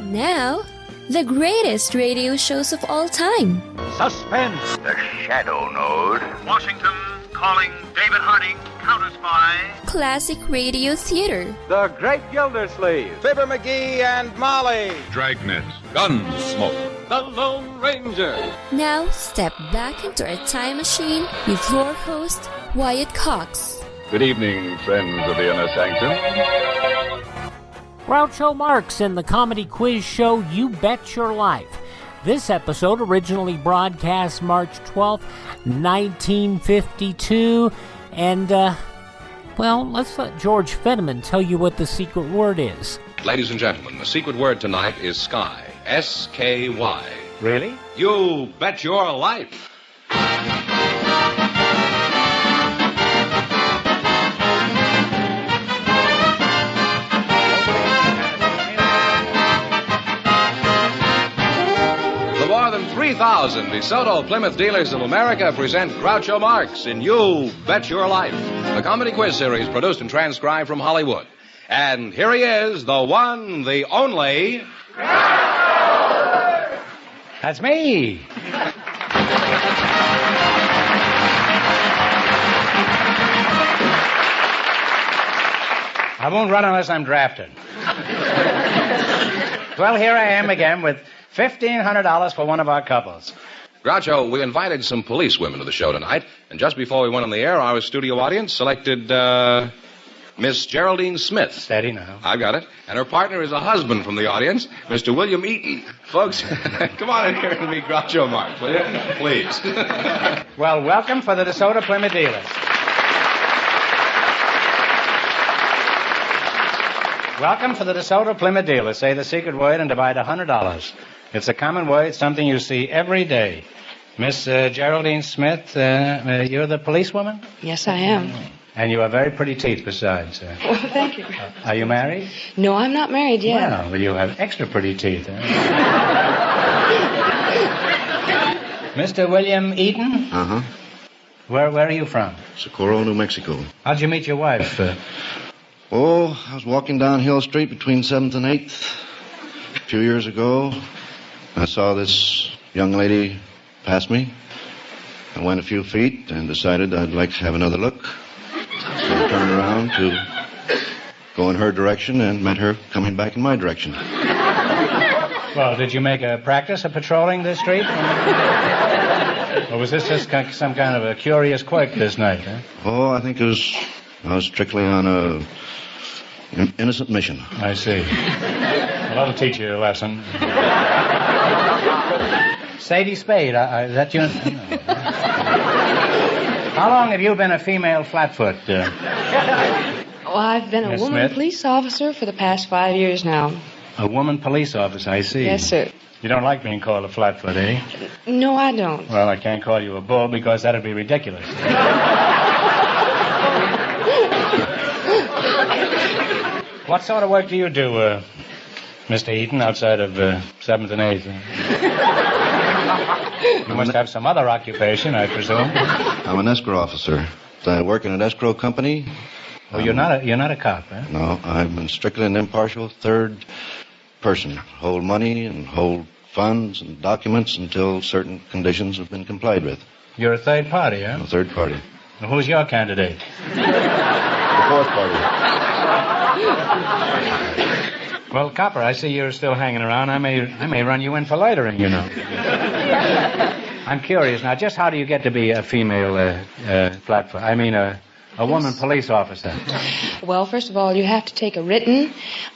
Now, the greatest radio shows of all time. Suspense. The Shadow Node. Washington calling David Harding, counter-spy. Classic radio theater. The Great Gildersleeve. Fibber McGee and Molly. Dragnet. Gunsmoke. The Lone Ranger. Now, step back into a time machine with your host, Wyatt Cox. Good evening, friends of the Inner Sanctum. Groucho Marx in the comedy quiz show You Bet Your Life. This episode originally broadcast March 12th, 1952. And, let's let George Fenneman tell you what the secret word is. Ladies and gentlemen, the secret word tonight is sky. S-K-Y. Really? You bet your life. The more than 3,000 DeSoto Plymouth dealers of America present Groucho Marx in You Bet Your Life, the comedy quiz series produced and transcribed from Hollywood. And here he is, the one, the only... That's me. I won't run unless I'm drafted. Well, here I am again with $1,500 for one of our couples. Groucho, we invited some policewomen to the show tonight, and just before we went on the air, our studio audience selected, Miss Geraldine Smith. Steady now. I've got it. And her partner is a husband from the audience, Mr. William Eaton. Folks, come on in here and meet Groucho Marx, will you? Please. Well, welcome for the DeSoto Plymouth dealers. Welcome for the DeSoto Plymouth dealers. Say the secret word and divide $100. It's a common word, something you see every day. Miss Geraldine Smith, you're the policewoman? Yes, I am. And you have very pretty teeth besides. Well, thank you. Are you married? No, I'm not married yet. Well, you have extra pretty teeth. Mr. William Eaton? Uh-huh. Where are you from? Socorro, New Mexico. How'd you meet your wife? I was walking down Hill Street between 7th and 8th a few years ago. I saw this young lady pass me. I went a few feet and decided I'd like to have another look. So I turned around to go in her direction and met her coming back in my direction. Well, did you make a practice of patrolling this street? Or was this just some kind of a curious quirk this night, huh? Oh, I think I was strictly on an innocent mission. I see. Well, that'll teach you a lesson. Sadie Spade, is that you? How long have you been a female flatfoot? Well, I've been a woman police officer for the past 5 years now. A woman police officer, I see. Yes, sir. You don't like being called a flatfoot, eh? No, I don't. Well, I can't call you a bull because that'd be ridiculous. What sort of work do you do, Mr. Eaton, outside of 7th and 8th? You must have some other occupation, I presume. I'm an escrow officer. I work in an escrow company. Oh, you're not a cop, eh? No, I'm strictly an impartial third person. Hold money and hold funds and documents until certain conditions have been complied with. You're a third party, huh? A third party. Well, who's your candidate? The fourth party. Well, Copper, I see you're still hanging around. I may run you in for loitering, you know. I'm curious now. Just how do you get to be a female flatfoot? I mean, a woman police officer. Well, first of all, you have to take a written,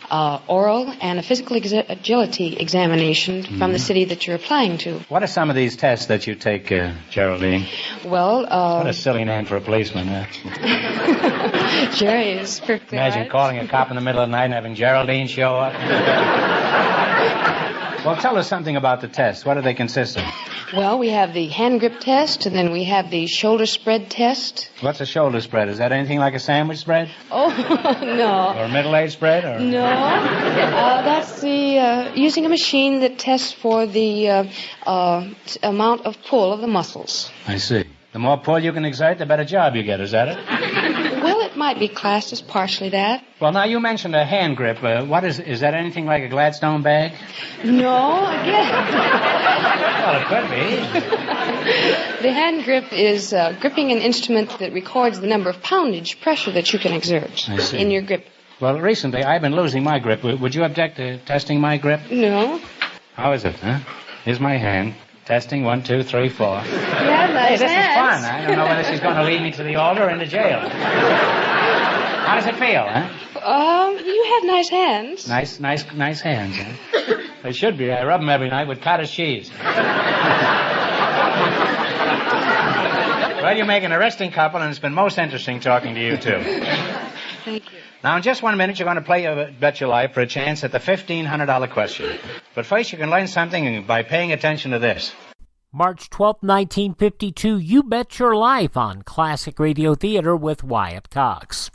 oral, and a physical agility examination from the city that you're applying to. What are some of these tests that you take, Geraldine? Well, What a silly name for a policeman, huh? Jerry is perfectly Imagine right. calling a cop in the middle of the night and having Geraldine show up. Well, tell us something about the tests. What do they consist of? Well, we have the hand grip test, and then we have the shoulder spread test. What's a shoulder spread? Is that anything like a sandwich spread? Oh, no. Or a middle-aged spread? Or... No. That's the using a machine that tests for the amount of pull of the muscles. I see. The more pull you can exert, the better job you get. Is that it? Well, it might be classed as partially that. Well, now, you mentioned a hand grip. What is that anything like a Gladstone bag? No, again. Well, it could be. The hand grip is gripping an instrument that records the number of poundage pressure that you can exert I see. in your grip. Well, recently, I've been losing my grip. Would you object to testing my grip? No. How is it, huh? Here's my hand. Testing, 1, 2, 3, 4. Yeah, Hey, nice this is hands. fun. I don't know whether she's going to lead me to the altar or into jail. How does it feel, huh? You have nice hands. Nice hands, huh? They should be. I rub them every night with cottage cheese. Well, you make an arresting couple, and it's been most interesting talking to you, too. Thank you. Now, in just 1 minute, you're going to play Bet Your Life for a chance at the $1,500 question. But first, you can learn something by paying attention to this. March 12, 1952, You Bet Your Life on Classic Radio Theater with Wyatt Cox.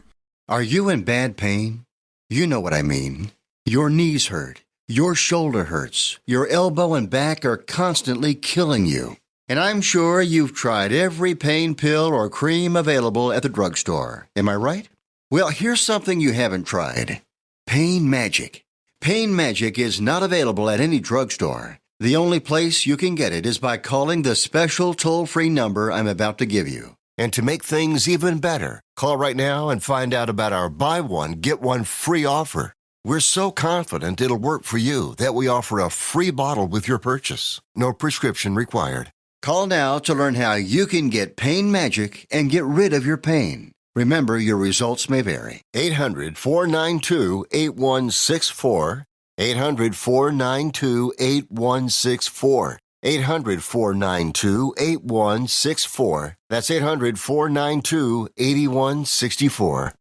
Are you in bad pain? You know what I mean. Your knees hurt. Your shoulder hurts. Your elbow and back are constantly killing you. And I'm sure you've tried every pain pill or cream available at the drugstore. Am I right? Well, here's something you haven't tried. Pain Magic. Pain Magic is not available at any drugstore. The only place you can get it is by calling the special toll-free number I'm about to give you. And to make things even better, call right now and find out about our buy one, get one free offer. We're so confident it'll work for you that we offer a free bottle with your purchase. No prescription required. Call now to learn how you can get Pain Magic and get rid of your pain. Remember, your results may vary. 800-492-8164. 800-492-8164. 800-492-8164. That's 800-492-8164.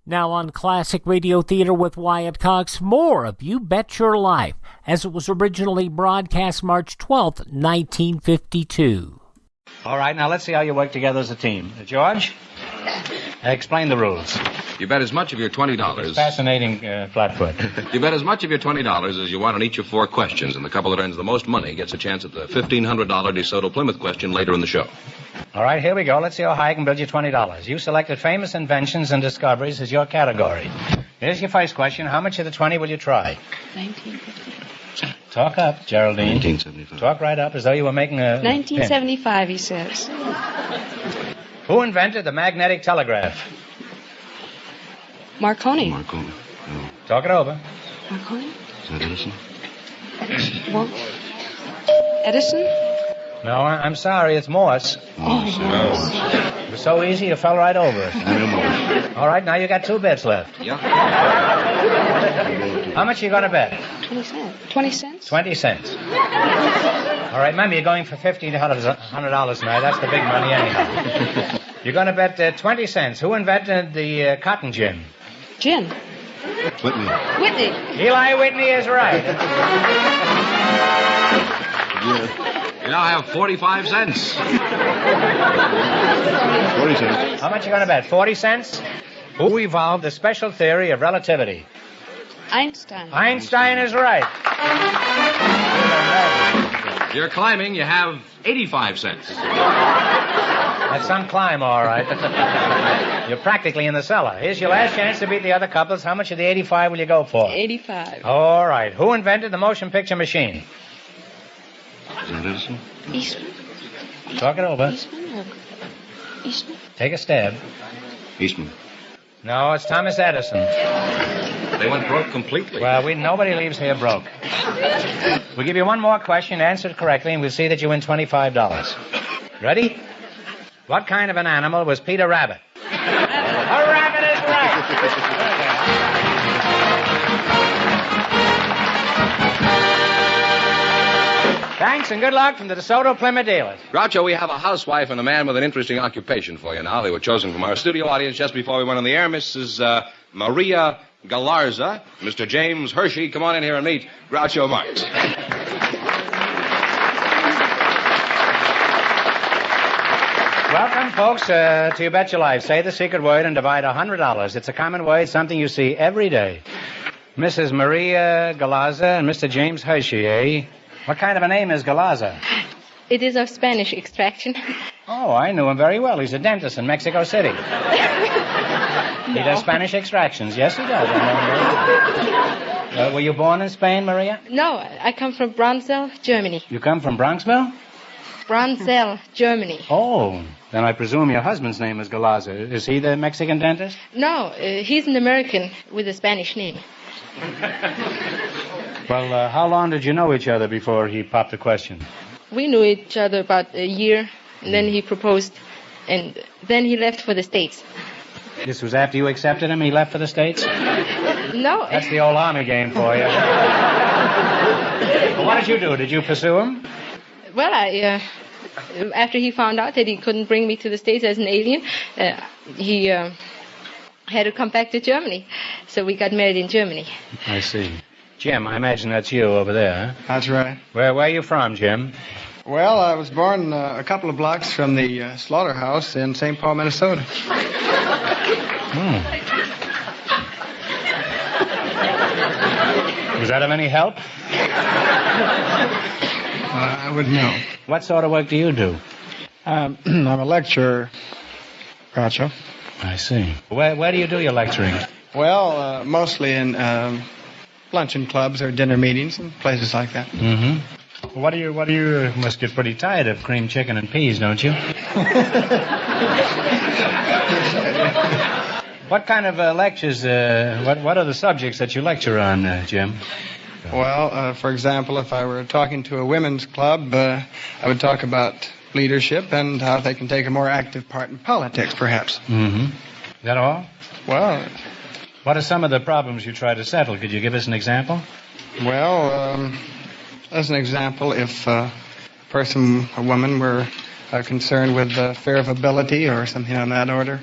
Now on Classic Radio Theater with Wyatt Cox, more of You Bet Your Life, as it was originally broadcast March 12th, 1952. All right, now let's see how you work together as a team. George, explain the rules. You bet as much of your $20. It's fascinating, Flatfoot. You bet as much of your $20 as you want on each of 4 questions, and the couple that earns the most money gets a chance at the $1,500 DeSoto Plymouth question later in the show. All right, here we go. Let's see how high I can build you $20. You selected famous inventions and discoveries as your category. Here's your first question. How much of the 20 will you try? 1950. Talk up, Geraldine. 1975. Talk right up as though you were making a 1975, he says. pin. Who invented the magnetic telegraph? Marconi. Marconi. No. Talk it over. Marconi? Is that Edison? Well, Edison? No, I'm sorry. It's Morse. Morse. It was so easy you fell right over it. Samuel Morse. All right, now you got 2 bets left. Yeah. How much are you going to bet? 20 cents. 20 cents? 20 cents. All right, remember, you're going for $1,500 tonight. That's the big money anyhow. You're going to bet 20 cents. Who invented the cotton gin? Gin. Whitney. Whitney. Eli Whitney is right. You now have 45 cents. 40 cents. How much are you going to bet? 40 cents? Who evolved the special theory of relativity? Einstein. Einstein is right. You're climbing. You have 85 cents. That's some climb, all right. You're practically in the cellar. Here's your last chance to beat the other couples. How much of the 85 will you go for? 85. All right. Who invented the motion picture machine? Is that Edison? Eastman. Talk it over. Eastman or Eastman? Take a stab. Eastman. No, it's Thomas Edison. They went broke completely. Well, nobody leaves here broke. We'll give you one more question, answer it correctly, and we'll see that you win $25. Ready? What kind of an animal was Peter Rabbit? A rabbit is right. Thanks and good luck from the DeSoto Plymouth dealers. Groucho, we have a housewife and a man with an interesting occupation for you now. They were chosen from our studio audience just before we went on the air. Mrs. Maria Galarza, Mr. James Hershey. Come on in here and meet Groucho Marx. Welcome, folks, to You Bet Your Life. Say the secret word and divide $100. It's a common word, something you see every day. Mrs. Maria Galarza and Mr. James Hershey, eh? What kind of a name is Galarza? It is of Spanish extraction. Oh, I knew him very well. He's a dentist in Mexico City. He does Spanish extractions. Yes, he does. Were you born in Spain, Maria? No, I come from Bronzell, Germany. You come from Bronxville? Bronzell, Germany. Oh, then I presume your husband's name is Galaza. Is he the Mexican dentist? No, he's an American with a Spanish name. Well, how long did you know each other before he popped the question? We knew each other about a year, and then he proposed, and then he left for the States. This was after you accepted him? He left for the States? No. That's the old army game for you. Well, what did you do? Did you pursue him? Well, after he found out that he couldn't bring me to the States as an alien, he had to come back to Germany. So we got married in Germany. I see. Jim, I imagine that's you over there, huh? That's right. Where are you from, Jim? Well, I was born a couple of blocks from the slaughterhouse in St. Paul, Minnesota. Was that of any help? I wouldn't know. What sort of work do you do? I'm a lecturer, Groucho. I see. Where do you do your lecturing? Well, mostly in luncheon clubs or dinner meetings and places like that. Mm-hmm. What do you must get pretty tired of cream chicken and peas, don't you? What kind of lectures, what are the subjects that you lecture on, Jim? Well, for example, if I were talking to a women's club, I would talk about leadership and how they can take a more active part in politics, perhaps. Mm-hmm. Is that all? Well... What are some of the problems you try to settle? Could you give us an example? Well, as an example, if a woman, were concerned with fear of ability or something on that order,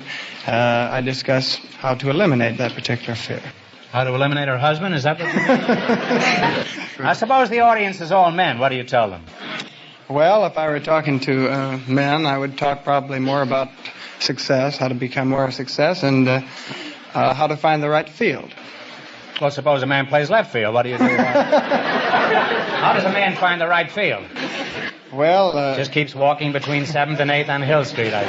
I discuss how to eliminate that particular fear. How to eliminate her husband? Is that what you mean? I suppose the audience is all men. What do you tell them? Well, if I were talking to men, I would talk probably more about success, how to become more of a success, and how to find the right field. Well, suppose a man plays left field. What do you do? How does a man find the right field? Well, just keeps walking between 7th and 8th on Hill Street, I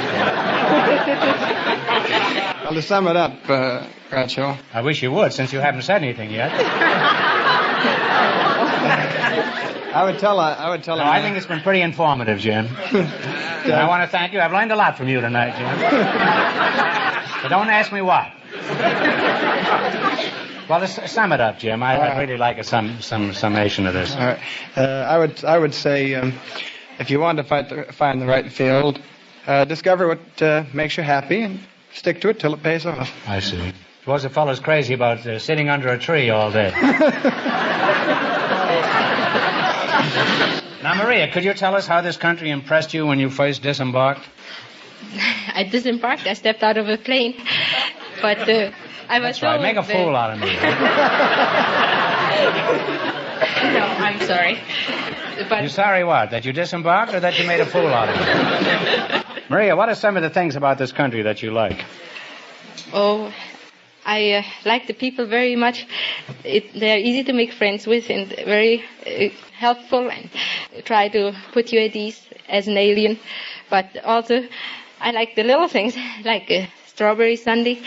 suppose. Well, to sum it up, Groucho. I wish you would, since you haven't said anything yet. I would tell him. I think it's been pretty informative, Jim. I want to thank you. I've learned a lot from you tonight, Jim. But don't ask me what. Well, sum it up, Jim. I'd really like a summation of this. All right. I would say, if you want to find the right field, discover what makes you happy and stick to it till it pays off. I see. Suppose the fellow's crazy about sitting under a tree all day. Now, Maria, could you tell us how this country impressed you when you first disembarked? I disembarked. I stepped out of a plane, but I was. That's right. Make a fool out of me. No, I'm sorry. But you're sorry what? That you disembarked or that you made a fool out of me? Maria, what are some of the things about this country that you like? Oh, I like the people very much. They're easy to make friends with and very helpful and try to put you at ease as an alien. But also, I like the little things, like a strawberry sundae.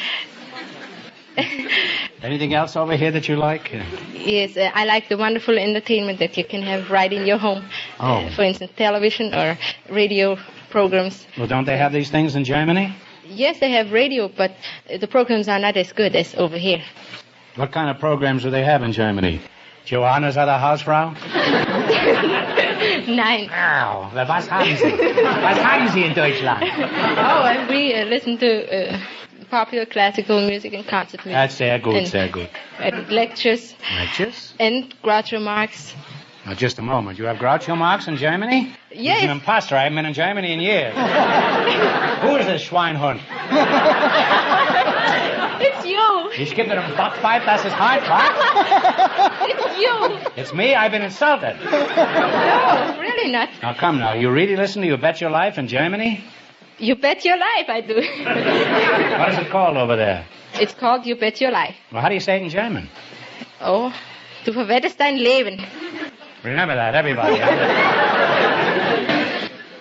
Anything else over here that you like? Yes, I like the wonderful entertainment that you can have right in your home. Oh. For instance, television or radio programs. Well, don't they have these things in Germany? Yes, they have radio, but the programs are not as good as over here. What kind of programs do they have in Germany? Johannes at der Hausfrau? Nein. Oh, was haben Sie? Was haben Sie in Deutschland? Oh, and we listen to popular classical music and concert music. That's sehr gut, sehr gut. And lectures. Lectures? And Groucho Marx. Now, just a moment. You have Groucho Marx in Germany? Yes. He's an imposter. I haven't been in Germany in years. Who is this Schweinhund? It's you. Ich gebe dir einen Backpfeif, das ist hart, was? It's you. It's me? I've been insulted. No, really not. Now, come now. You really listen to You Bet Your Life in Germany? You Bet Your Life, I do. What is it called over there? It's called You Bet Your Life. Well, how do you say it in German? Oh, du verwettest dein Leben. Remember that, everybody.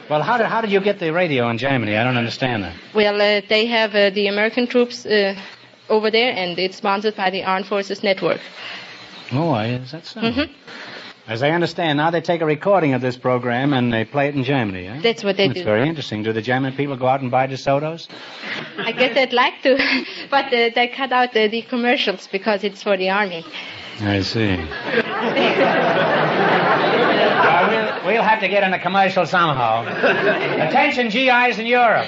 Well, how did you get the radio in Germany? I don't understand that. Well, they have the American troops over there, and it's sponsored by the Armed Forces Network. Oh, is that so? Mm-hmm. As I understand, now they take a recording of this program and they play it in Germany, eh? That's what they do. That's very interesting. Do the German people go out and buy DeSotos? I guess they'd like to, but they cut out the commercials because it's for the army. I see. We'll have to get in a commercial somehow. Attention, GIs in Europe.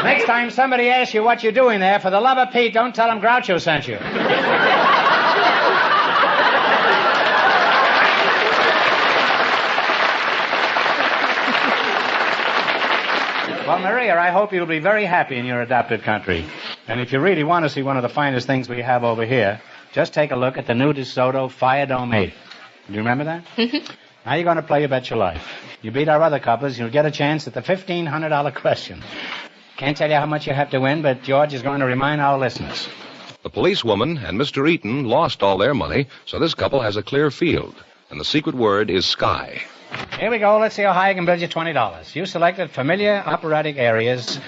Next time somebody asks you what you're doing there, for the love of Pete, don't tell them Groucho sent you. Well, Maria, I hope you'll be very happy in your adopted country. And if you really want to see one of the finest things we have over here, just take a look at the new DeSoto Fire Dome 8. Do you remember that? Now you're going to play You Bet Your Life. You beat our other couples, you'll get a chance at the $1,500 question. Can't tell you how much you have to win, but George is going to remind our listeners. The policewoman and Mr. Eaton lost all their money, so this couple has a clear field. And the secret word is sky. Here we go. Let's see how high I can build you $20. You selected familiar operatic areas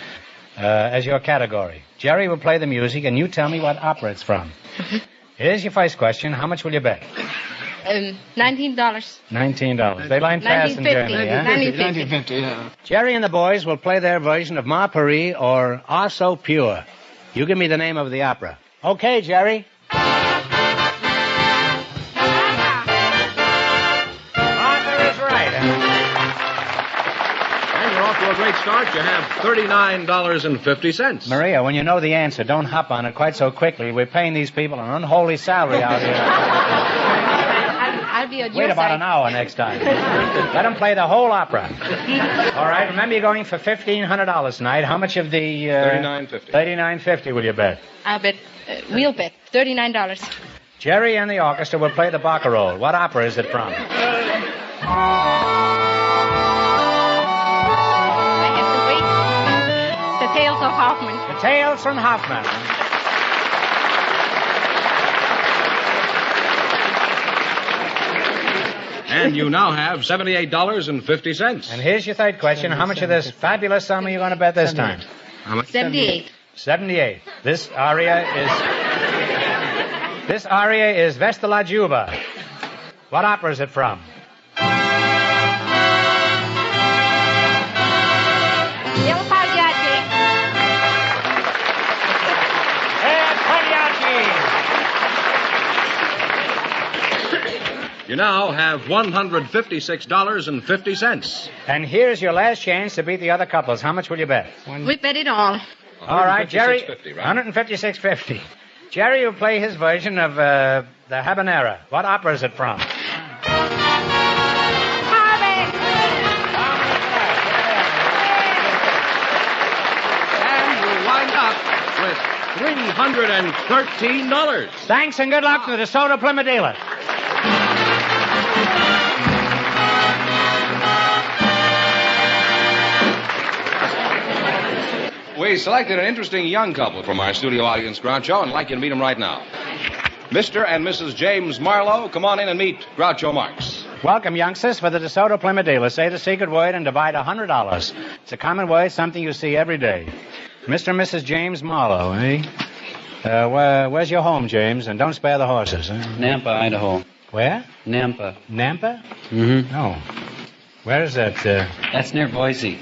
as your category. Jerry will play the music, and you tell me what opera it's from. Here's your first question. How much will you bet? $19. $19. They line fast in Germany, huh? $19.50, yeah. Jerry and the boys will play their version of Ma Paris or Ah So Pure. You give me the name of the opera. Okay, Jerry. To a great start, you have $39.50. Maria, when you know the answer, don't hop on it quite so quickly. We're paying these people an unholy salary out here. I'll be at your Wait about side. an hour next time. Let them play the whole opera. All right, remember you're going for $1,500 tonight. How much of the... $39.50. $39.50 will you bet? I'll bet, we'll bet, $39. Jerry and the orchestra will play the barcarolle. What opera is it from? The Tales of Hoffman. The Tales from Hoffman. And you now have $78.50. And here's your third question. How much of this fabulous sum are you going to bet this time? How much? 78. 78. This aria is Vesta la Juba. What opera is it from? Il Pagliacci. You now have $156.50. And here's your last chance to beat the other couples. How much will you bet? We bet it all. All right, Jerry. $156.50, right? $156.50. Jerry will play his version of the Habanera. What opera is it from? And we wind up with $313. Thanks and good luck to the DeSoto Plymouth dealer. We selected an interesting young couple from our studio audience, Groucho, and I'd like you to meet them right now. Mr. and Mrs. James Marlowe, come on in and meet Groucho Marx. Welcome, youngsters, for the DeSoto Plymouth dealer. Say the secret word and divide $100. It's a common word, something you see every day. Mr. and Mrs. James Marlowe, eh? Where's your home, James? And don't spare the horses, eh? Nampa, Idaho. Where? Nampa. Nampa? Mm-hmm. Oh. Where is that? That's near Boise.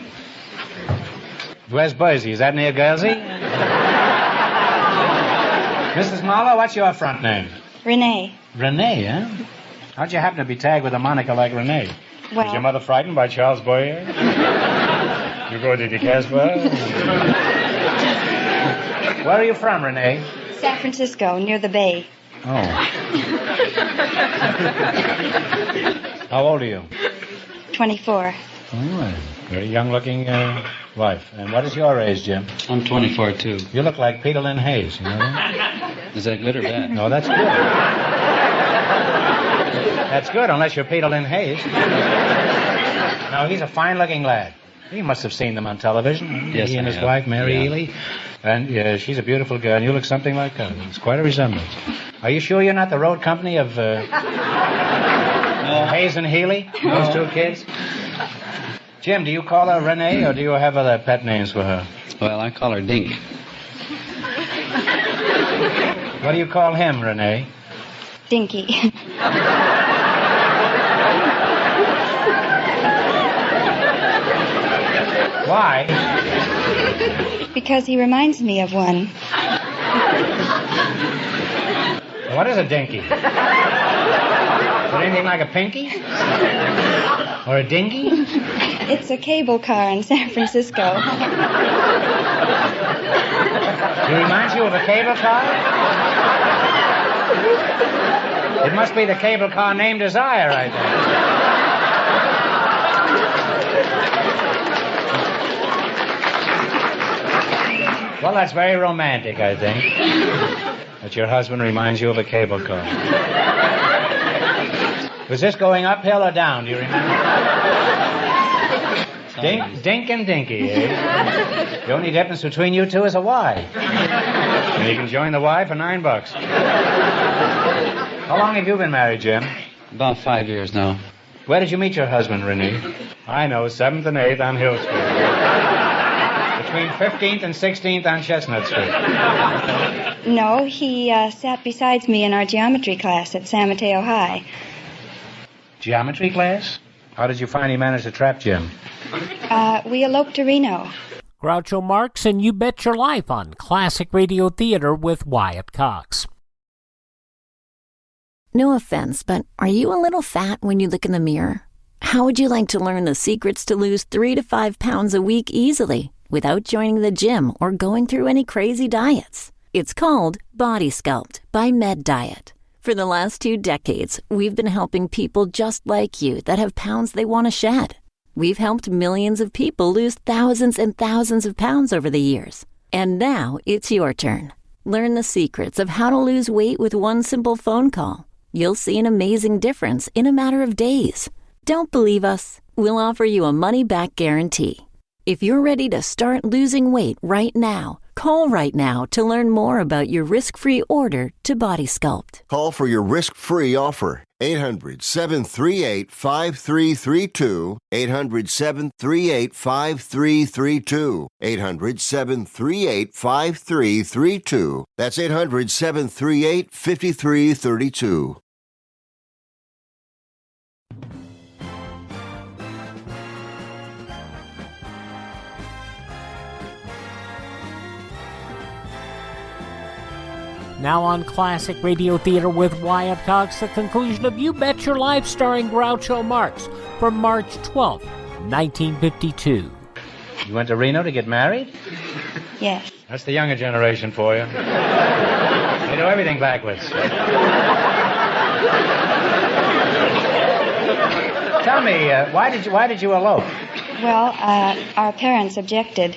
Where's Boise? Is that near Guernsey? Mrs. Marlowe, what's your front name? Renee. Renee, huh? How'd you happen to be tagged with a moniker like Renee? Well- Was your mother frightened by Charles Boyer? You go to the Casbah? Where are you from, Renee? San Francisco, near the bay. Oh. How old are you? 24. Oh, very young-looking wife. And what is your age, Jim? I'm 24, too. You look like Peter Lynn Hayes, you know that? Is that good or bad? No, that's good. That's good, unless you're Peter Lynn Hayes. No, he's a fine-looking lad. You must have seen them on television. Yes, He and I his have. wife, Mary Yeah. Ely. And she's a beautiful girl, and you look something like her. It's quite a resemblance. Are you sure you're not the road company of Hayes and Healy? Those two kids? Jim, do you call her Renee, or do you have other pet names for her? Well, I call her Dink. What do you call him, Renee? Dinky. Why? Because he reminds me of one. What is a dinky? Is it anything like a pinky? Or a dinky? It's a cable car in San Francisco. He reminds you of a cable car? It must be the cable car named Desire right there. Well, that's very romantic, I think. That your husband reminds you of a cable car. Was this going uphill or down, do you remember? Dink and Dinky, eh? The only difference between you two is a Y. And you can join the Y for $9. How long have you been married, Jim? About 5 years now. Where did you meet your husband, Renee? I know, 7th and 8th on Hill Street. Between 15th and 16th on Chestnut Street. No, he sat beside me in our geometry class at San Mateo High. Geometry class? How did you find he managed to trap Jim? We eloped to Reno. Groucho Marx and You Bet Your Life on Classic Radio Theater with Wyatt Cox. No offense, but are you a little fat when you look in the mirror? How would you like to learn the secrets to lose 3 to 5 pounds a week easily without joining the gym or going through any crazy diets? It's called Body Sculpt by Med Diet. For the last 2 decades, we've been helping people just like you that have pounds they want to shed. We've helped millions of people lose thousands and thousands of pounds over the years. And now it's your turn. Learn the secrets of how to lose weight with one simple phone call. You'll see an amazing difference in a matter of days. Don't believe us? We'll offer you a money-back guarantee. If you're ready to start losing weight right now, call right now to learn more about your risk-free order to Body Sculpt. Call for your risk-free offer. 800-738-5332. 800-738-5332. 800-738-5332. That's 800-738-5332. Now on Classic Radio Theater with Wyatt Cox, the conclusion of You Bet Your Life starring Groucho Marx from March 12th, 1952. You went to Reno to get married? Yes. That's the younger generation for you. They do everything backwards. Tell me, why did you elope? Well, our parents objected.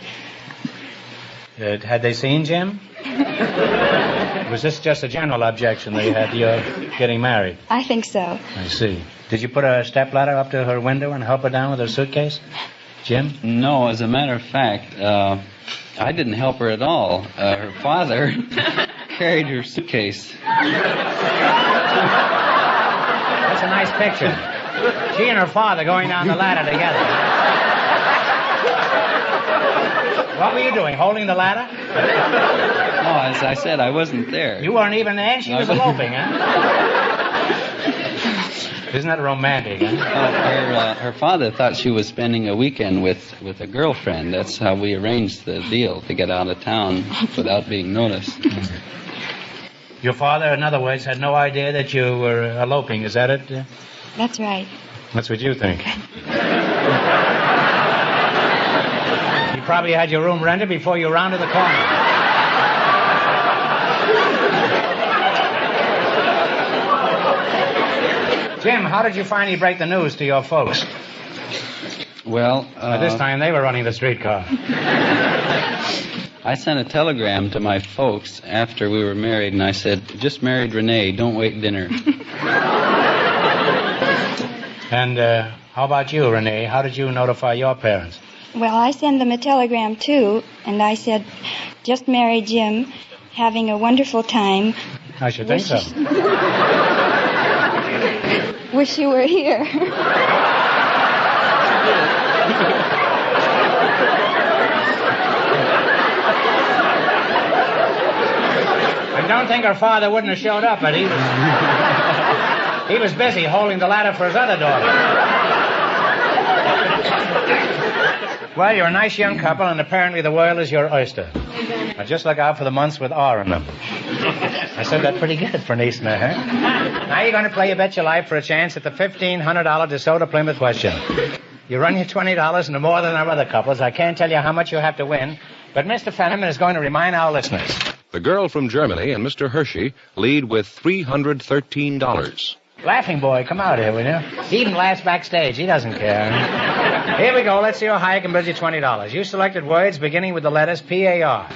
Had they seen Jim? Was this just a general objection they had to your getting married? I think so. I see. Did you put a stepladder up to her window and help her down with her suitcase? Jim? No, as a matter of fact, I didn't help her at all. Her father carried her suitcase. That's a nice picture. She and her father going down the ladder together. What were you doing, holding the ladder? No, as I said, I wasn't there. You weren't even there? She was eloping, huh? Isn't that romantic, huh? Her father thought she was spending a weekend with a girlfriend. That's how we arranged the deal, to get out of town without being noticed. Your father, in other words, had no idea that you were eloping, is that it? That's right. That's what you think. You probably had your room rented before you rounded the corner. Jim, how did you finally break the news to your folks? Well, this time they were running the streetcar. I sent a telegram to my folks after we were married, and I said, just married Renee, don't wait dinner. And how about you, Renee? How did you notify your parents? Well, I sent them a telegram, too, and I said, just married Jim, having a wonderful time. I should think so. Wish you were here. think her father wouldn't have showed up, but he was busy holding the ladder for his other daughter. Well, you're a nice young couple, and apparently the world is your oyster. Now, just look out for the months with R in them. I said that pretty good for an Easterner, huh? Now you're going to play You Bet Your Life for a chance at the $1,500 DeSoto Plymouth question. You run your $20 into more than our other couples. I can't tell you how much you have to win, but Mr. Fenneman is going to remind our listeners. The girl from Germany and Mr. Hershey lead with $313. Laughing boy, come out here, will you? He even laughs backstage. He doesn't care. Here we go. Let's see how high I can bid you $20. You selected words beginning with the letters P-A-R.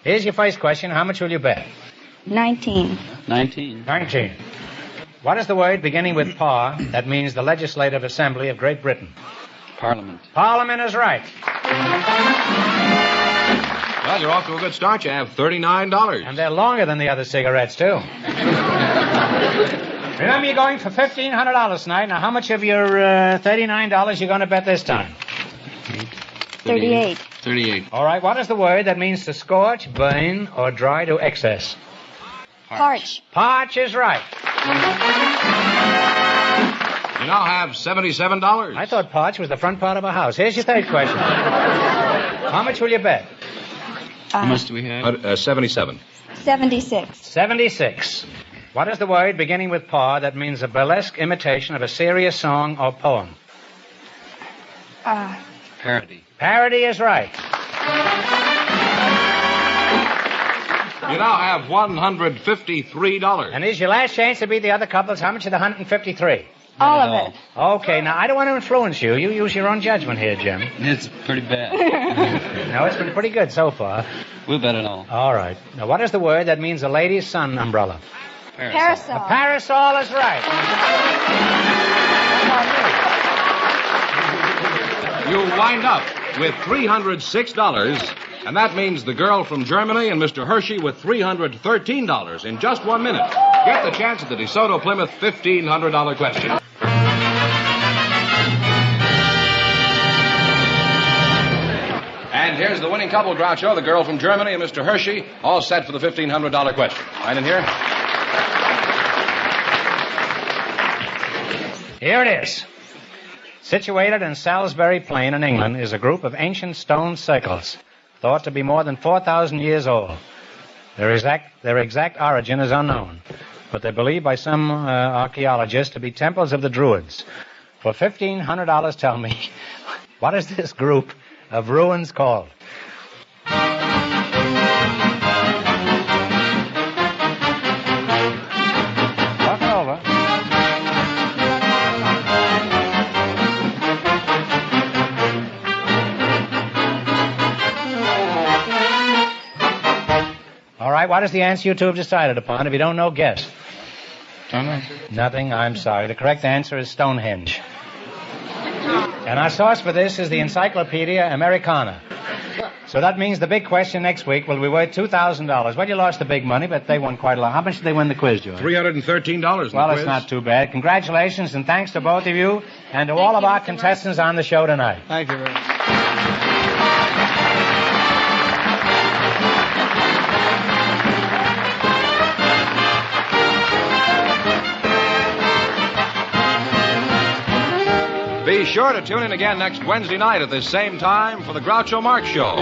Here's your first question. How much will you bet? 19. 19. 19. What is the word beginning with PAR that means the Legislative Assembly of Great Britain? Parliament. Parliament is right. Well, you're off to a good start. You have $39. And they're longer than the other cigarettes, too. Remember, you're going for $1,500 tonight. Now, how much of your $39 you going to bet this time? 38. 38. All right. What is the word that means to scorch, burn, or dry to excess? Parch. Parch is right. You now have $77. I thought parch was the front part of a house. Here's your third question. How much will you bet? How much do we have? 77. 76. 76. What is the word beginning with par that means a burlesque imitation of a serious song or poem? Parody. Parody is right. You now have $153. And here's your last chance to beat the other couples. How much of the 153? All of it. Okay, now I don't want to influence you. You use your own judgment here, Jim. It's pretty bad. No, it's been pretty good so far. We'll bet it all. All right. Now, what is the word that means a lady's sun umbrella? Parasol. A parasol is right. You wind up with $306, and that means the girl from Germany and Mr. Hershey with $313 in just 1 minute. Get the chance at the DeSoto Plymouth $1,500 question. And here's the winning couple, Groucho, the girl from Germany and Mr. Hershey, all set for the $1,500 question. Right in here. Here it is. Situated in Salisbury Plain in England is a group of ancient stone circles thought to be more than 4,000 years old. Their exact origin is unknown, but they're believed by some archaeologists to be temples of the Druids. For $1,500, tell me, what is this group of ruins called? Talk it over. All right, what is the answer you two have decided upon? If you don't know, guess. Don't know. Nothing, I'm sorry. The correct answer is Stonehenge. And our source for this is the Encyclopedia Americana. So that means the big question next week will be worth $2,000. Well, you lost the big money, but they won quite a lot. How much did they win the quiz, George? $313 Well, it's not too bad. Congratulations, and thanks to both of you and to all of our contestants on the show tonight. Thank you very much. Be sure to tune in again next Wednesday night at this same time for the Groucho Marx Show,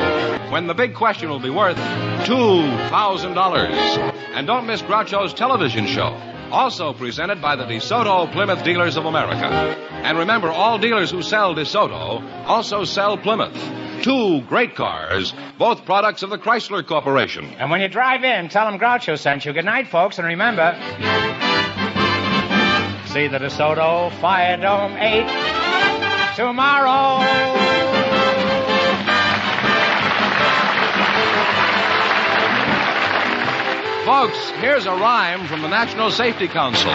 when the big question will be worth $2,000. And don't miss Groucho's television show, also presented by the DeSoto Plymouth Dealers of America. And remember, all dealers who sell DeSoto also sell Plymouth. Two great cars, both products of the Chrysler Corporation. And when you drive in, tell them Groucho sent you. Good night, folks, and remember, see the DeSoto Fire Dome 8 tomorrow. Folks, here's a rhyme from the National Safety Council.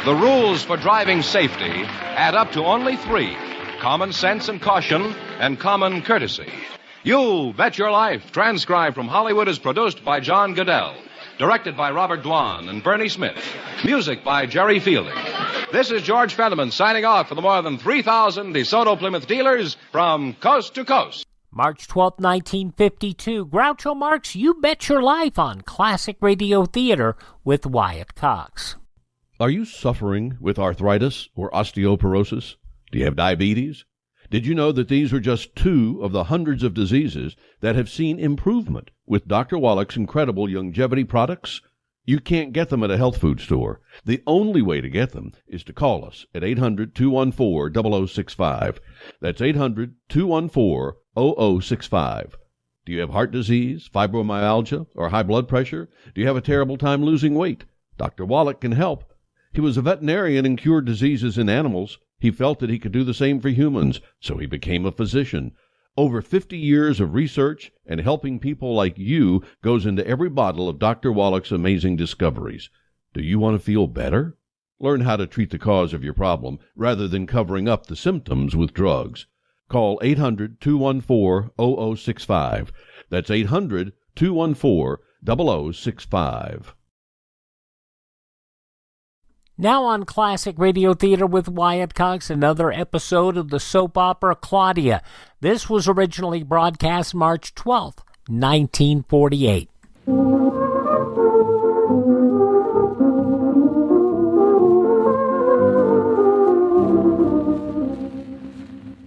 The rules for driving safety add up to only 3: common sense and caution, and common courtesy. You Bet Your Life, transcribed from Hollywood, is produced by John Goodell. Directed by Robert Dwan and Bernie Smith. Music by Jerry Fielding. This is George Fenneman signing off for the more than 3,000 DeSoto Plymouth dealers from coast to coast. March 12, 1952, Groucho Marx, You Bet Your Life on Classic Radio Theater with Wyatt Cox. Are you suffering with arthritis or osteoporosis? Do you have diabetes? Did you know that these are just 2 of the hundreds of diseases that have seen improvement with Dr. Wallach's incredible longevity products? You can't get them at a health food store. The only way to get them is to call us at 800-214-0065. That's 800-214-0065. Do you have heart disease, fibromyalgia, or high blood pressure? Do you have a terrible time losing weight? Dr. Wallach can help. He was a veterinarian and cured diseases in animals. He felt that he could do the same for humans, so he became a physician. Over 50 years of research and helping people like you goes into every bottle of Dr. Wallach's amazing discoveries. Do you want to feel better? Learn how to treat the cause of your problem rather than covering up the symptoms with drugs. Call 800-214-0065. That's 800-214-0065. Now on Classic Radio Theater with Wyatt Cox, another episode of the soap opera Claudia. This was originally broadcast March 12th, 1948.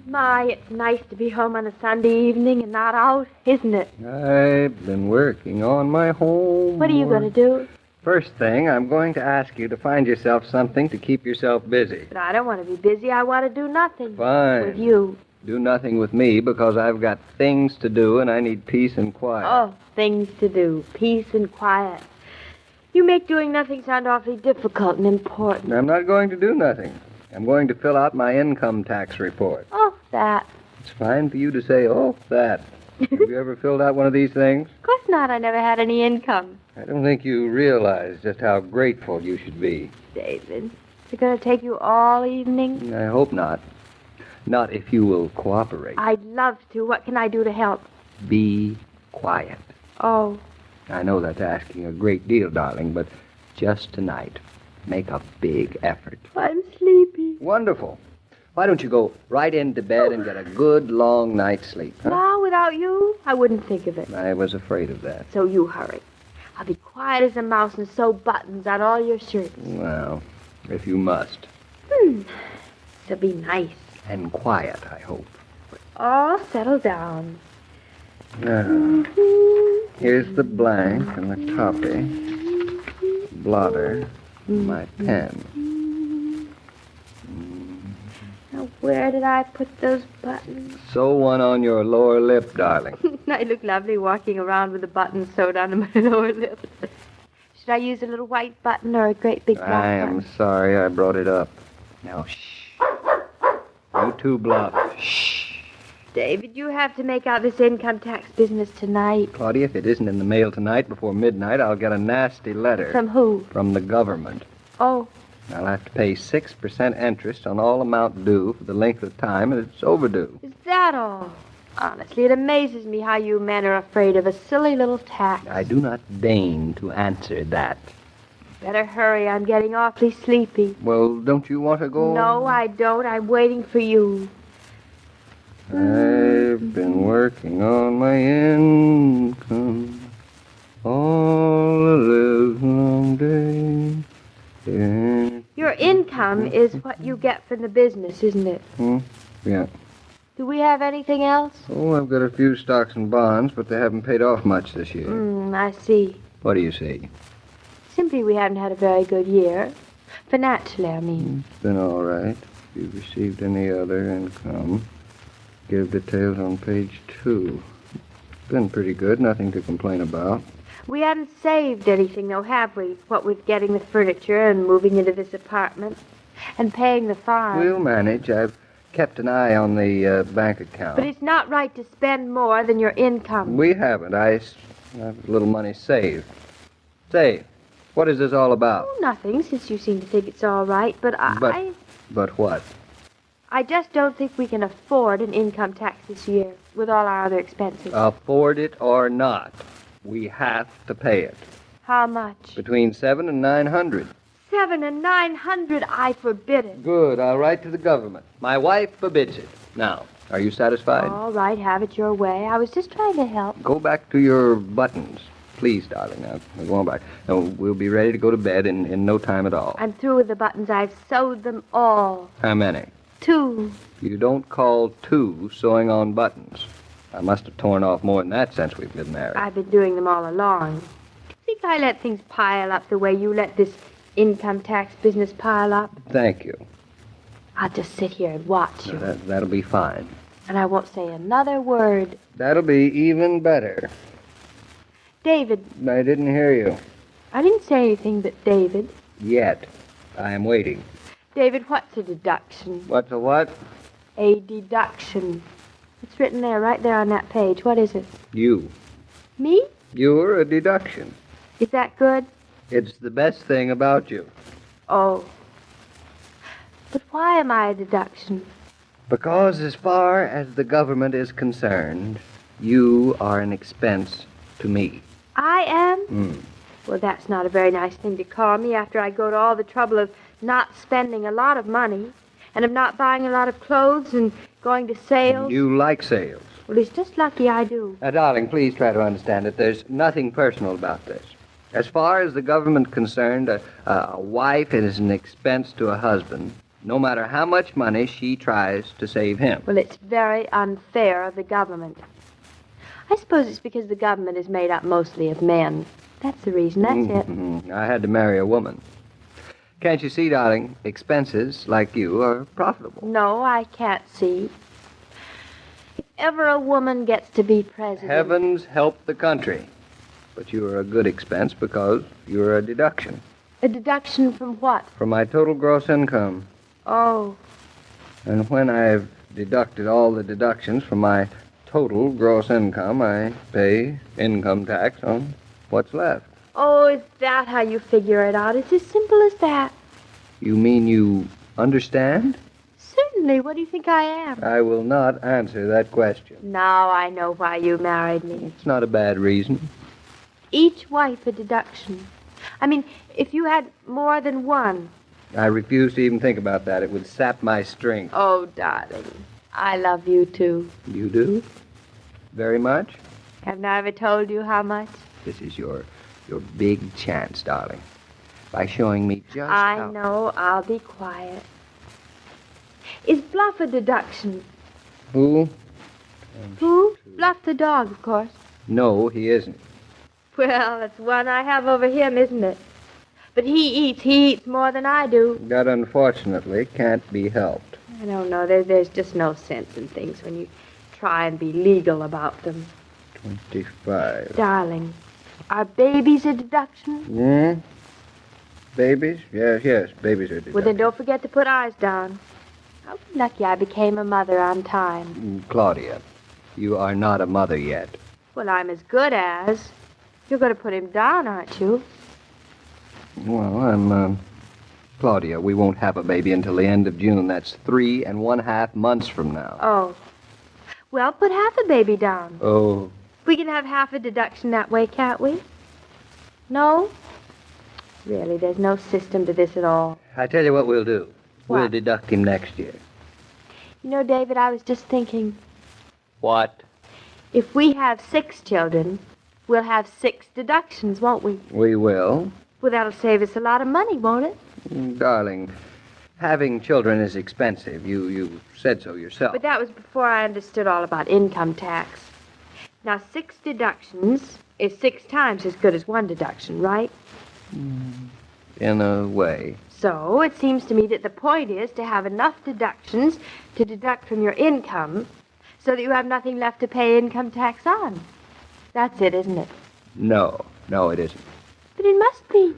My, it's nice to be home on a Sunday evening and not out, isn't it? I've been working on my homework. What are you going to do? First thing, I'm going to ask you to find yourself something to keep yourself busy. But I don't want to be busy. I want to do nothing. Fine. With you. Do nothing with me because I've got things to do and I need peace and quiet. Oh, things to do. Peace and quiet. You make doing nothing sound awfully difficult and important. I'm not going to do nothing. I'm going to fill out my income tax report. Oh, that. It's fine for you to say, oh, that. Have you ever filled out one of these things? Of course not. I never had any income. I don't think you realize just how grateful you should be. David, is it going to take you all evening? I hope not. Not if you will cooperate. I'd love to. What can I do to help? Be quiet. Oh. I know that's asking a great deal, darling, but just tonight, make a big effort. I'm sleepy. Wonderful. Why don't you go right into bed and get a good, long night's sleep? Huh? Now, without you, I wouldn't think of it. I was afraid of that. So you hurry. I'll be quiet as a mouse and sew buttons on all your shirts. Well, if you must. It'll be nice. And quiet, I hope. All settle down. Now, here's the blank and the copy. Blotter. My pen. Now, where did I put those buttons? Sew one on your lower lip, darling. I look lovely walking around with the buttons sewed onto my lower lip. Should I use a little white button or a great big black one? I am sorry I brought it up. Now, shh. You too, Bluff. Shh. David, you have to make out this income tax business tonight. Claudia, if it isn't in the mail tonight before midnight, I'll get a nasty letter. From who? From the government. Oh. I'll have to pay 6% interest on all amount due for the length of time, and it's overdue. Is that all? Honestly, it amazes me how you men are afraid of a silly little tax. I do not deign to answer that. Better hurry. I'm getting awfully sleepy. Well, don't you want to go? No, I don't. I'm waiting for you. I've been working on my income all the livelong day. Your income is what you get from the business, isn't it? Yeah. Do we have anything else? Oh, I've got a few stocks and bonds, but they haven't paid off much this year. I see. What do you see? Simply we haven't had a very good year. Financially, I mean. It's been all right. If you've received any other income, give details on page 2. It's been pretty good. Nothing to complain about. We haven't saved anything, though, have we? What with getting the furniture and moving into this apartment and paying the farm. We'll manage. I've kept an eye on the bank account. But it's not right to spend more than your income. We haven't. I have a little money saved. Say, what is this all about? Oh, nothing, since you seem to think it's all right, but But what? I just don't think we can afford an income tax this year with all our other expenses. Afford it or not, we have to pay it. How much? Between $700 and $900. $700 and $900, I forbid it. Good, I'll write to the government. My wife forbids it. Now, Are you satisfied? All right, have it your way. I was just trying to help. Go back to your buttons. Please, darling. Now, we're going back. Now, we'll be ready to go to bed in no time at all. I'm through with the buttons. I've sewed them all. How many? 2. You don't call 2 sewing on buttons. I must have torn off more than that since we've been married. I've been doing them all along. Do you think I let things pile up the way you let this income tax business pile up? Thank you. I'll just sit here and watch you. That'll be fine. And I won't say another word. That'll be even better. David. I didn't hear you. I didn't say anything but David. Yet. I am waiting. David, what's a deduction? What's a what? A deduction. It's written there, right there on that page. What is it? You. Me? You're a deduction. Is that good? It's the best thing about you. Oh. But why am I a deduction? Because as far as the government is concerned, you are an expense to me. I am? Well, that's not a very nice thing to call me after I go to all the trouble of not spending a lot of money and of not buying a lot of clothes and going to sales. You like sales. Well, it's just lucky I do. Now, darling, please try to understand that there's nothing personal about this. As far as the government concerned, a wife is an expense to a husband, no matter how much money she tries to save him. Well, it's very unfair of the government. I suppose it's because the government is made up mostly of men. That's the reason, that's it. I had to marry a woman. Can't you see, darling, expenses like you are profitable. No, I can't see. If ever a woman gets to be president... Heavens help the country. But you are a good expense because you're a deduction. A deduction from what? From my total gross income. Oh. And when I've deducted all the deductions from my total gross income, I pay income tax on what's left. Oh, is that how you figure it out? It's as simple as that. You mean you understand? Certainly. What do you think I am? I will not answer that question. Now I know why you married me. It's not a bad reason. Each wife a deduction. I mean, if you had more than one. I refuse to even think about that. It would sap my strength. Oh, darling, I love you, too. You do? Very much? Haven't I ever told you how much? This is your big chance, darling. By showing me just I know. I'll be quiet. Is Bluff a deduction? Who? Who? Bluff the dog, of course. No, he isn't. Well, that's one I have over him, isn't it? But he eats more than I do. That, unfortunately, can't be helped. I don't know. There's just no sense in things when you try and be legal about them. 25. Darling, are babies a deduction? Babies? Yes, babies are deductions. Well, then don't forget to put ours down. How lucky I became a mother on time. Claudia, you are not a mother yet. Well, I'm as good as. You're going to put him down, aren't you? Well, Claudia, we won't have a baby until the end of June. That's 3.5 months from now. Oh. Well, put half a baby down. Oh. We can have half a deduction that way, can't we? No? Really, there's no system to this at all. I tell you what we'll do. What? We'll deduct him next year. You know, David, I was just thinking, What? if we have 6 children, we'll have 6 deductions, won't we? We will. Well, that'll save us a lot of money, won't it? Darling, having children is expensive. You said so yourself. But that was before I understood all about income tax. Now, 6 deductions is 6 times as good as 1 deduction, right? In a way. So, it seems to me that the point is to have enough deductions to deduct from your income so that you have nothing left to pay income tax on. That's it, isn't it? No, it isn't. But it must be.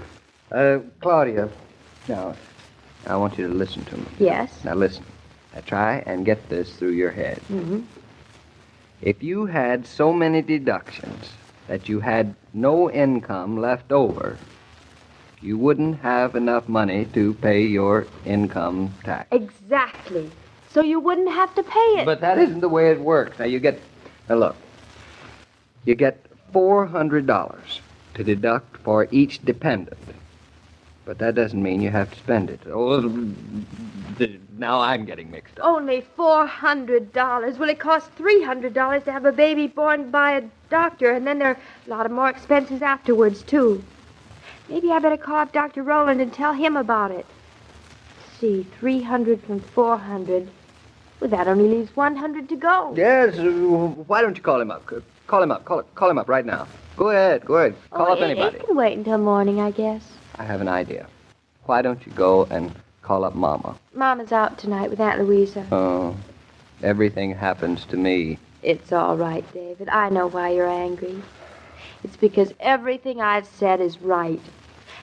Claudia, now, I want you to listen to me. Yes. Now, listen. Now, try and get this through your head. Mm-hmm. If you had so many deductions that you had no income left over, you wouldn't have enough money to pay your income tax. Exactly. So you wouldn't have to pay it. But that isn't the way it works. Now, look. You get $400 to deduct for each dependent. But that doesn't mean you have to spend it. Oh, now I'm getting mixed up. Only $400. Well, it costs $300 to have a baby born by a doctor, and then there are a lot of more expenses afterwards, too. Maybe I better call up Dr. Rowland and tell him about it. Let's see, 300 from 400. Well, that only leaves 100 to go. Yes, why don't you call him up? Call him up. Call him up right now. Go ahead. Call up anybody. It can wait until morning, I guess. I have an idea. Why don't you go and call up Mama? Mama's out tonight with Aunt Louisa. Oh, everything happens to me. It's all right, David. I know why you're angry. It's because everything I've said is right.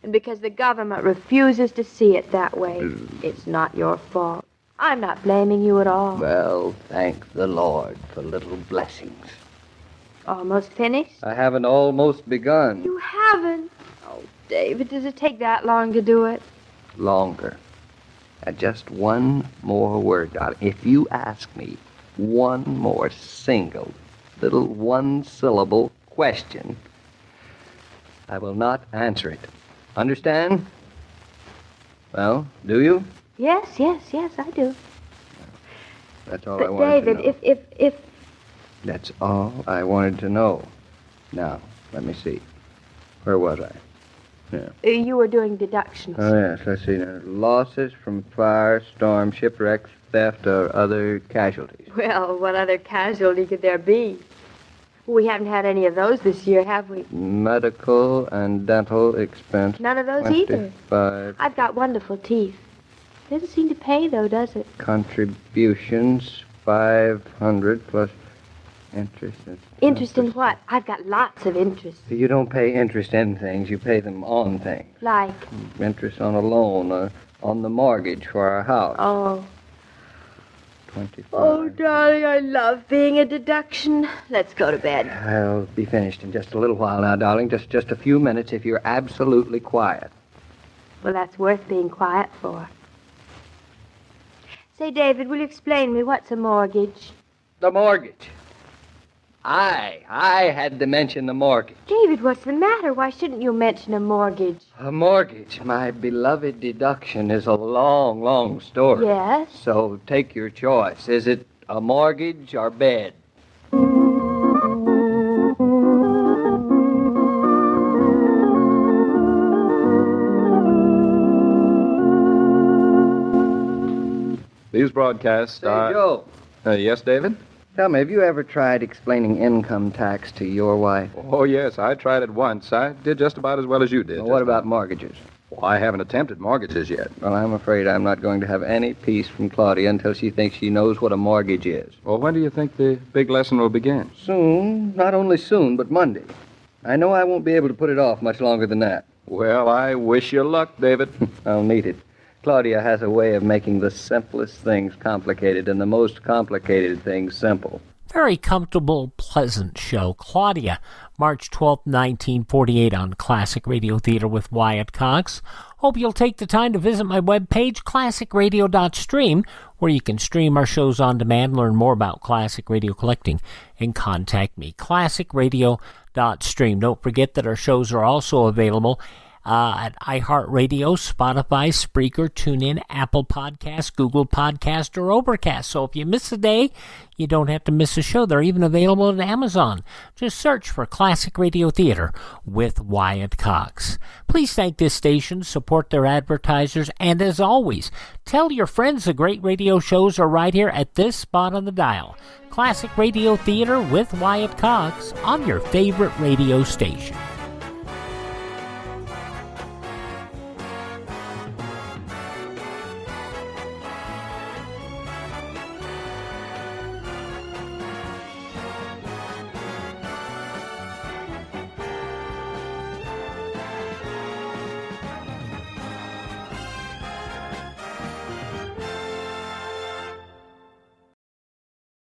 And because the government refuses to see it that way. It's not your fault. I'm not blaming you at all. Well, thank the Lord for little blessings. Almost finished? I haven't almost begun. You haven't? Oh, David, does it take that long to do it? Longer. Just one more word, darling. If you ask me one more single, little one-syllable question, I will not answer it. Understand? Well, do you? Yes, I do. That's all but I wanted David, to know. if... That's all I wanted to know. Now, let me see. Where was I? Yeah. You were doing deductions. Oh, yes. Let's see now. Losses from fire, storm, shipwrecks, theft, or other casualties. Well, what other casualty could there be? We haven't had any of those this year, have we? Medical and dental expense. None of those 25. either. I've got wonderful teeth. Doesn't seem to pay, though, does it? Contributions, 500 plus interest. Interest in what? I've got lots of interest. You don't pay interest in things. You pay them on things. Like? Interest on a loan, on the mortgage for our house. Oh. 25. Oh, darling, I love being a deduction. Let's go to bed. I'll be finished in just a little while now, darling. Just a few minutes if you're absolutely quiet. Well, that's worth being quiet for. Say, David, will you explain me what's a mortgage? The mortgage. I had to mention the mortgage. David, what's the matter? Why shouldn't you mention a mortgage? A mortgage, my beloved deduction, is a long, long story. Yes? So take your choice. Is it a mortgage or bed? These broadcasts are... Joe. Yes, David? Tell me, have you ever tried explaining income tax to your wife? Oh, yes, I tried it once. I did just about as well as you did. Well, what about mortgages? Well, I haven't attempted mortgages yet. Well, I'm afraid I'm not going to have any peace from Claudia until she thinks she knows what a mortgage is. Well, when do you think the big lesson will begin? Soon. Not only soon, but Monday. I know I won't be able to put it off much longer than that. Well, I wish you luck, David. I'll need it. Claudia has a way of making the simplest things complicated and the most complicated things simple. Very comfortable, pleasant show. Claudia, March 12th, 1948 on Classic Radio Theater with Wyatt Cox. Hope you'll take the time to visit my webpage, classicradio.stream, where you can stream our shows on demand, learn more about classic radio collecting, and contact me. classicradio.stream. Don't forget that our shows are also available at iHeartRadio, Spotify, Spreaker, TuneIn, Apple Podcasts, Google Podcast, or Overcast. So if you miss a day, you don't have to miss a show. They're even available at Amazon. Just search for Classic Radio Theater with Wyatt Cox. Please thank this station, support their advertisers, and as always, tell your friends the great radio shows are right here at this spot on the dial. Classic Radio Theater with Wyatt Cox on your favorite radio station.